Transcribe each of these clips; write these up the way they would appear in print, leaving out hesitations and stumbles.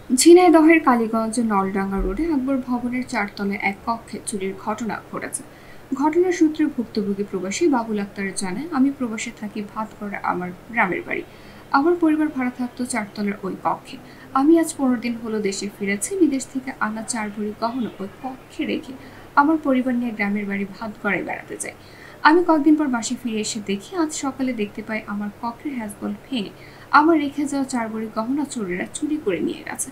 ঝিনাইদহের কালীগঞ্জ নলডাঙ্গা রোডে আকবর ভবনের চারতলায় এক কক্ষে চুরির ঘটনা ঘটেছে। ঘটনার সূত্রে ভুক্তভোগী প্রবাসী বাবুল আক্তার জানায়, আমি প্রবাসে থাকি, ভাতগড়া আমার গ্রামের বাড়ি। আমার পরিবার ভাড়া থাকতো চারতলার ওই কক্ষে। আমি আজ 15 দিন হলো দেশে ফিরেছি। বিদেশ থেকে আনা 4 ভরি গহনা ওই কক্ষে রেখে আমার পরিবার নিয়ে গ্রামের বাড়ি ভাতগড়ায় বেড়াতে যাই। আমি কয়েকদিন পর বাসায় ফিরে এসে দেখি, আজ সকালে দেখতে পাই আমার কক্ষের হ্যাজবল ভেঙে আমার রেখে যাওয়া 4 ভরি গহনা চোরেরা চুরি করে নিয়ে গেছে।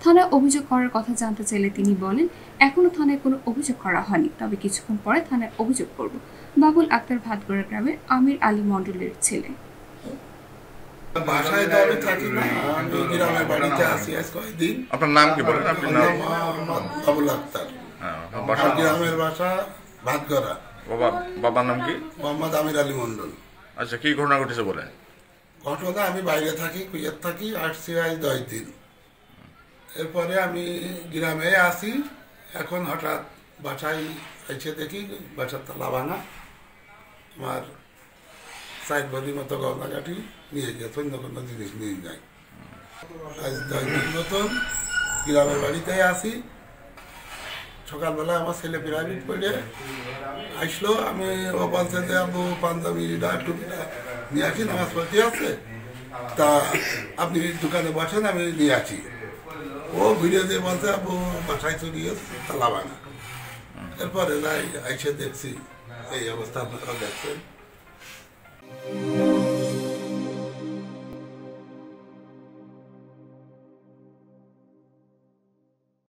থানায় অভিযোগ করার কথা জানতে চাইলে তিনি বলেন, এখনো থানায় কোনো অভিযোগ করা হয়নি, তবে কিছুক্ষণ পরে থানায় অভিযোগ করব। বাবুল আক্তার ভাতগড়া গ্রামের আমির আলী মণ্ডলের ছেলে। বাসায় তো আমি থাকি না, আমি গ্রামের বাড়িতে আছি আজ কয়েকদিন। আপনার নাম কি বলেন? আপনার নাম? বাবুল আক্তার। বাসা গ্রামের বাসা ভাতগড়া। বাবার নাম কি? মোহাম্মদ আমির আলী মণ্ডল। আচ্ছা, কি ঘটনা ঘটেছে বলেন? ঘটনা, আমি বাইরে থাকি, কুয়েত থাকি, আসছি আজ 10 দিন। এরপরে আমি গ্রামে আসি, এখন হঠাৎ বাসায় এসে দেখি বাসার তালা ভাঙা। আমার 4 ভরি মতো গহনাগাটি নিয়ে গেছে, অন্য কোনো জিনিস নিয়ে যায়। আজ 10 দিন মতন গ্রামের বাড়িতে আসি। সকালবেলা আমার ছেলে প্রাইভেট পড়ে আসলো, আমি ও বলছে যে আবু পাঞ্জাবিটা টুপিটা নিয়ে আসি, নামাজ পড়তে আছে, তা আপনি দোকানে বসেন, আমি নিয়ে আসি। ও ঘুরে দিয়ে বলছে আবু বাসায় চুরি গেছে, তালা ভাঙা। এরপরে যাই এসে দেখছি এই অবস্থা আপনারা দেখছেন।